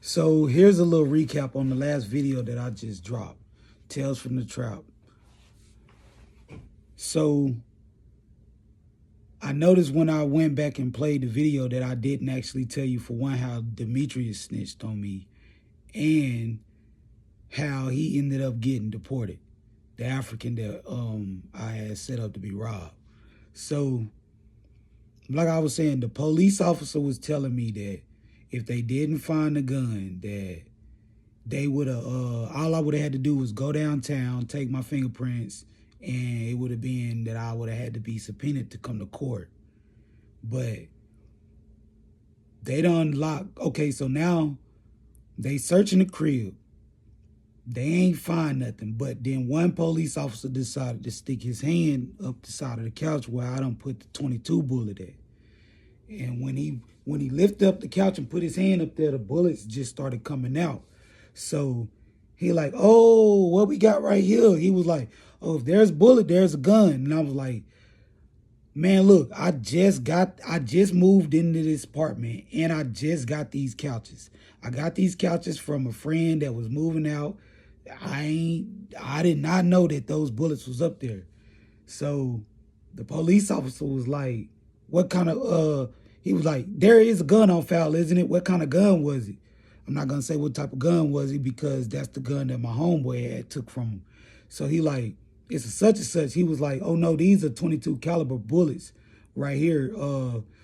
So here's a little recap on the last video that I just dropped. Tales from the Trap. So I noticed when I went back and played the video that I didn't actually tell you, for one, how Demetrius snitched on me and how he ended up getting deported. The African that I had set up to be robbed. So like I was saying, the police officer was telling me that if they didn't find the gun, that they would have, all I would have had to do was go downtown, take my fingerprints, and it would have been that I would have had to be subpoenaed to come to court. But they done locked. Okay, so now they searching the crib. They ain't find nothing. But then one police officer decided to stick his hand up the side of the couch where I done put the 22 bullet at. And when he lifted up the couch and put his hand up there, the bullets just started coming out. So he like, oh, what we got right here? He was like, oh, if there's a bullet, there's a gun. And I was like, man, look, I just moved into this apartment and I just got these couches. I got these couches from a friend that was moving out. I did not know that those bullets was up there. So the police officer was like, what kind of, he was like, there is a gun on file, isn't it? What kind of gun was it? I'm not going to say what type of gun was it because that's the gun that my homeboy had took from him. So he like, it's a such and such. He was like, oh no, these are 22 caliber bullets right here.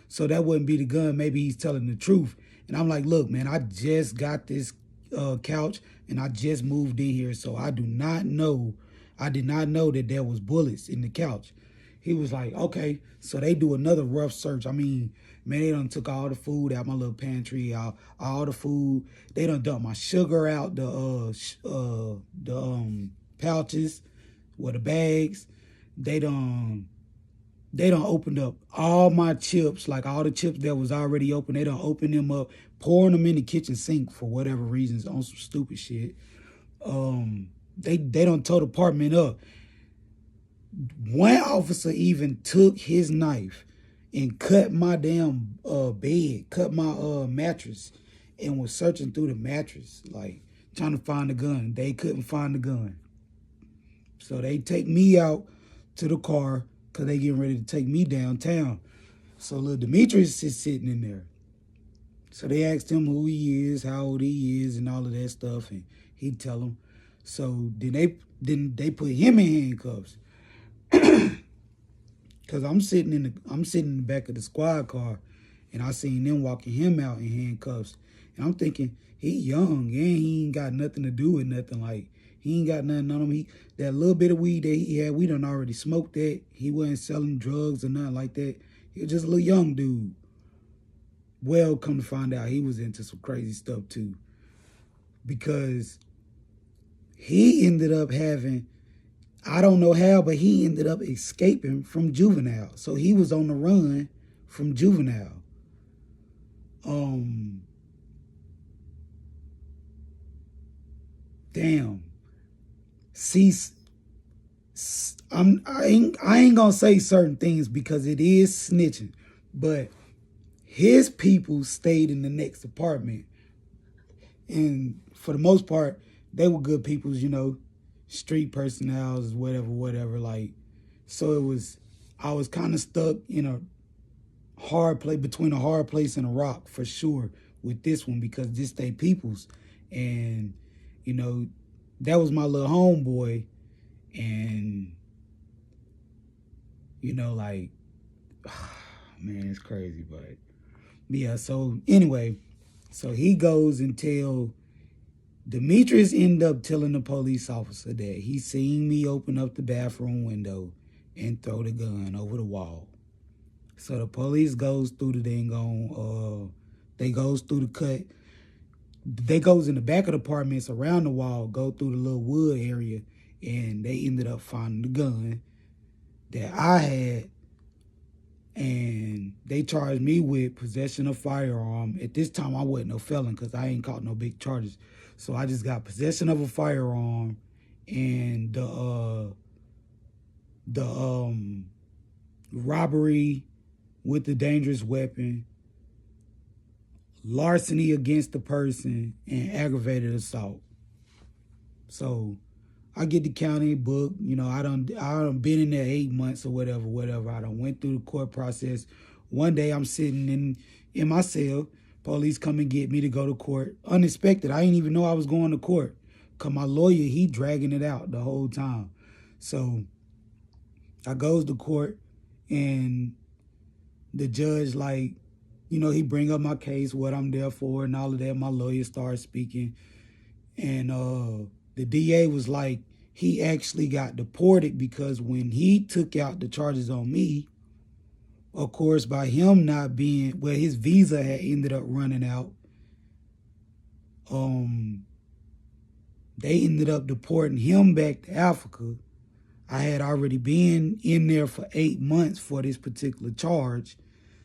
So that wouldn't be the gun. Maybe he's telling the truth. And I'm like, look, man, I just got this couch and I just moved in here. So I did not know that there was bullets in the couch. He was like, okay. So they do another rough search. I mean, man, they done took all the food out my little pantry, out all the food. They done dumped my sugar out the pouches or the bags. They done opened up all my chips, like all the chips that was already open. They done opened them up, pouring them in the kitchen sink for whatever reasons on some stupid shit. They done tore the apartment up. One officer even took his knife and cut my damn bed, cut my mattress, and was searching through the mattress, like trying to find the gun. They couldn't find the gun. So they take me out to the car because they getting ready to take me downtown. So little Demetrius is sitting in there. So they asked him who he is, how old he is, and all of that stuff, and he tell them. So then they put him in handcuffs. Cause I'm sitting in the back of the squad car, and I seen them walking him out in handcuffs, and I'm thinking he young and he ain't got nothing to do with nothing. Like he ain't got nothing on him. That little bit of weed that he had, we done already smoked that. He wasn't selling drugs or nothing like that. He was just a little young dude. Well, come to find out, he was into some crazy stuff too, because he ended up having, I don't know how, but he ended up escaping from juvenile. So he was on the run from juvenile. Damn. See, I ain't gonna say certain things because it is snitching, but his people stayed in the next apartment, and for the most part, they were good peoples, you know. Street personalities, whatever, like, so I was kind of stuck in a hard place, between a hard place and a rock for sure with this one, because this they peoples, and you know, that was my little homeboy, and you know, like, man, it's crazy, but yeah, so anyway, so he goes and Demetrius ended up telling the police officer that he seen me open up the bathroom window and throw the gun over the wall. So the police goes through the they goes through the cut. They goes in the back of the apartments around the wall, go through the little wood area, and they ended up finding the gun that I had. And they charged me with possession of firearm. At this time, I wasn't no felon because I ain't caught no big charges. So I just got possession of a firearm and the robbery with the dangerous weapon, larceny against the person, and aggravated assault. So I get the county book. You know, I done been in there 8 months or whatever. I done went through the court process. One day I'm sitting in my cell. Police come and get me to go to court. Unexpected. I didn't even know I was going to court. Cause my lawyer, he dragging it out the whole time. So I goes to court, and the judge, like, you know, he bring up my case, what I'm there for, and all of that. My lawyer started speaking, and the DA was like, he actually got deported because when he took out the charges on me, of course, by him not being, well, his visa had ended up running out. They ended up deporting him back to Africa. I had already been in there for 8 months for this particular charge.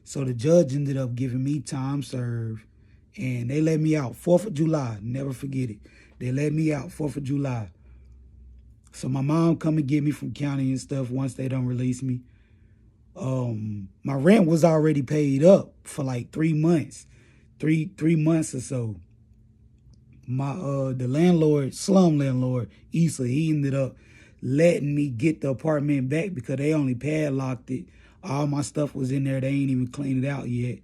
So the judge ended up giving me time served, and they let me out 4th of July. Never forget it. They let me out 4th of July. So my mom come and get me from county and stuff once they done release me. My rent was already paid up for like 3 months, three months or so. My the landlord, slum landlord, Issa, he ended up letting me get the apartment back because they only padlocked it. All my stuff was in there. They ain't even cleaned it out yet.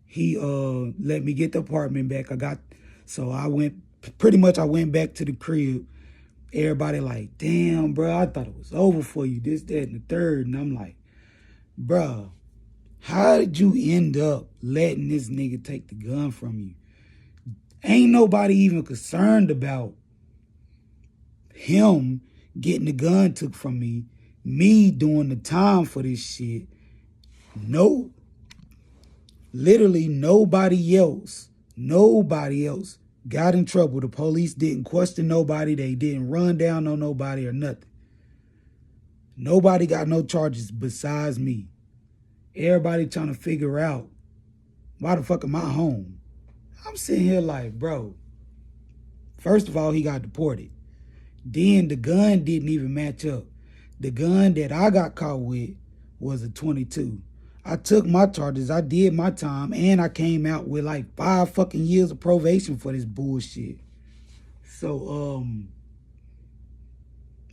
He let me get the apartment back. I went back to the crib. Everybody like, damn, bro, I thought it was over for you, this, that, and the third. And I'm like, bro, how did you end up letting this nigga take the gun from you? Ain't nobody even concerned about him getting the gun took from me doing the time for this shit. No, literally nobody else got in trouble. The police didn't question nobody. They didn't run down on nobody or nothing. Nobody got no charges besides me. Everybody trying to figure out, why the fuck am I home? I'm sitting here like, bro, first of all, he got deported. Then the gun didn't even match up. The gun that I got caught with was a 22. I took my charges, I did my time, and I came out with like 5 fucking years of probation for this bullshit. So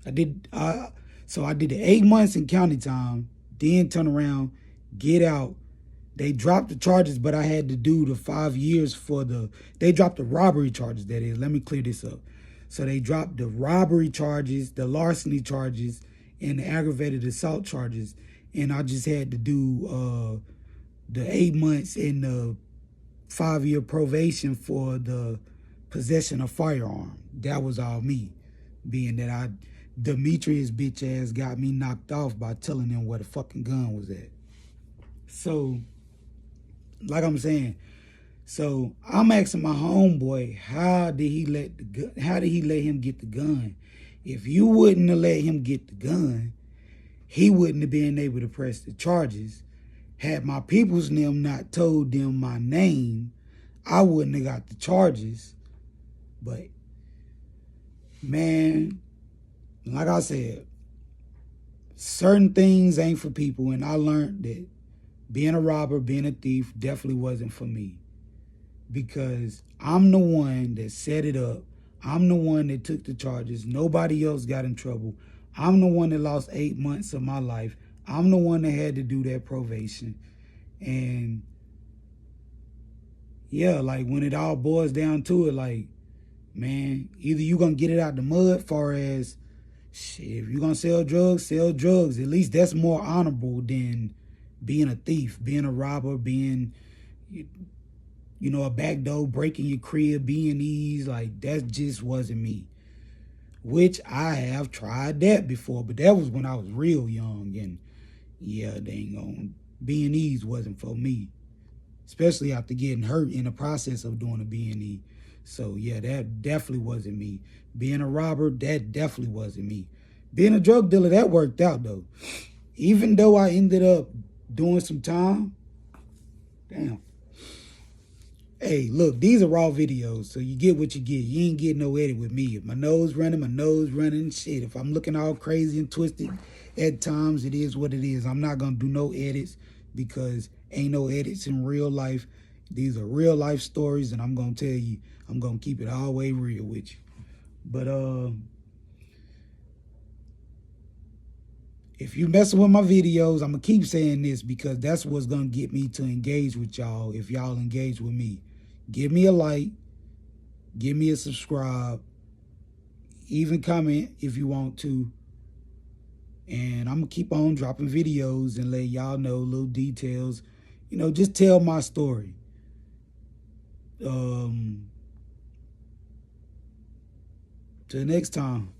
I did the 8 months in county time, then turn around, get out. They dropped the charges, but I had to do the 5 years they dropped the robbery charges, that is. Let me clear this up. So they dropped the robbery charges, the larceny charges, and the aggravated assault charges. And I just had to do the 8 months and the 5-year probation for the possession of firearm. That was all me, being that Demetrius bitch ass got me knocked off by telling them where the fucking gun was at. So, like I'm saying, so I'm asking my homeboy, how did he let him get the gun? If you wouldn't have let him get the gun, he wouldn't have been able to press the charges. Had my people's them not told them my name, I wouldn't have got the charges. But, man, like I said, certain things ain't for people, and I learned that being a robber, being a thief definitely wasn't for me. Because I'm the one that set it up. I'm the one that took the charges. Nobody else got in trouble. I'm the one that lost 8 months of my life. I'm the one that had to do that probation. And yeah, like when it all boils down to it, like, man, either you gonna get it out the mud, far as, shit, if you gonna sell drugs, sell drugs. At least that's more honorable than being a thief, being a robber, being, you know, a backdoor, breaking your crib, being these. Like, that just wasn't me. Which I have tried that before, but that was when I was real young, and yeah, dang on, B&Es wasn't for me, especially after getting hurt in the process of doing a B&E. So yeah, that definitely wasn't me. Being a robber, that definitely wasn't me. Being a drug dealer, that worked out though. Even though I ended up doing some time, damn. Hey, look, these are raw videos, so you get what you get. You ain't getting no edit with me. If my nose running, shit. If I'm looking all crazy and twisted at times, it is what it is. I'm not going to do no edits because Ain't no edits in real life. These are real life stories, and I'm gonna tell you, I'm gonna keep it all the way real with you. But if you messing with my videos, I'm gonna keep saying this because that's what's gonna get me to engage with y'all. If y'all engage with me, give me a like, give me a subscribe, even comment if you want to. And I'm gonna keep on dropping videos and let y'all know little details. You know, just tell my story. Till next time.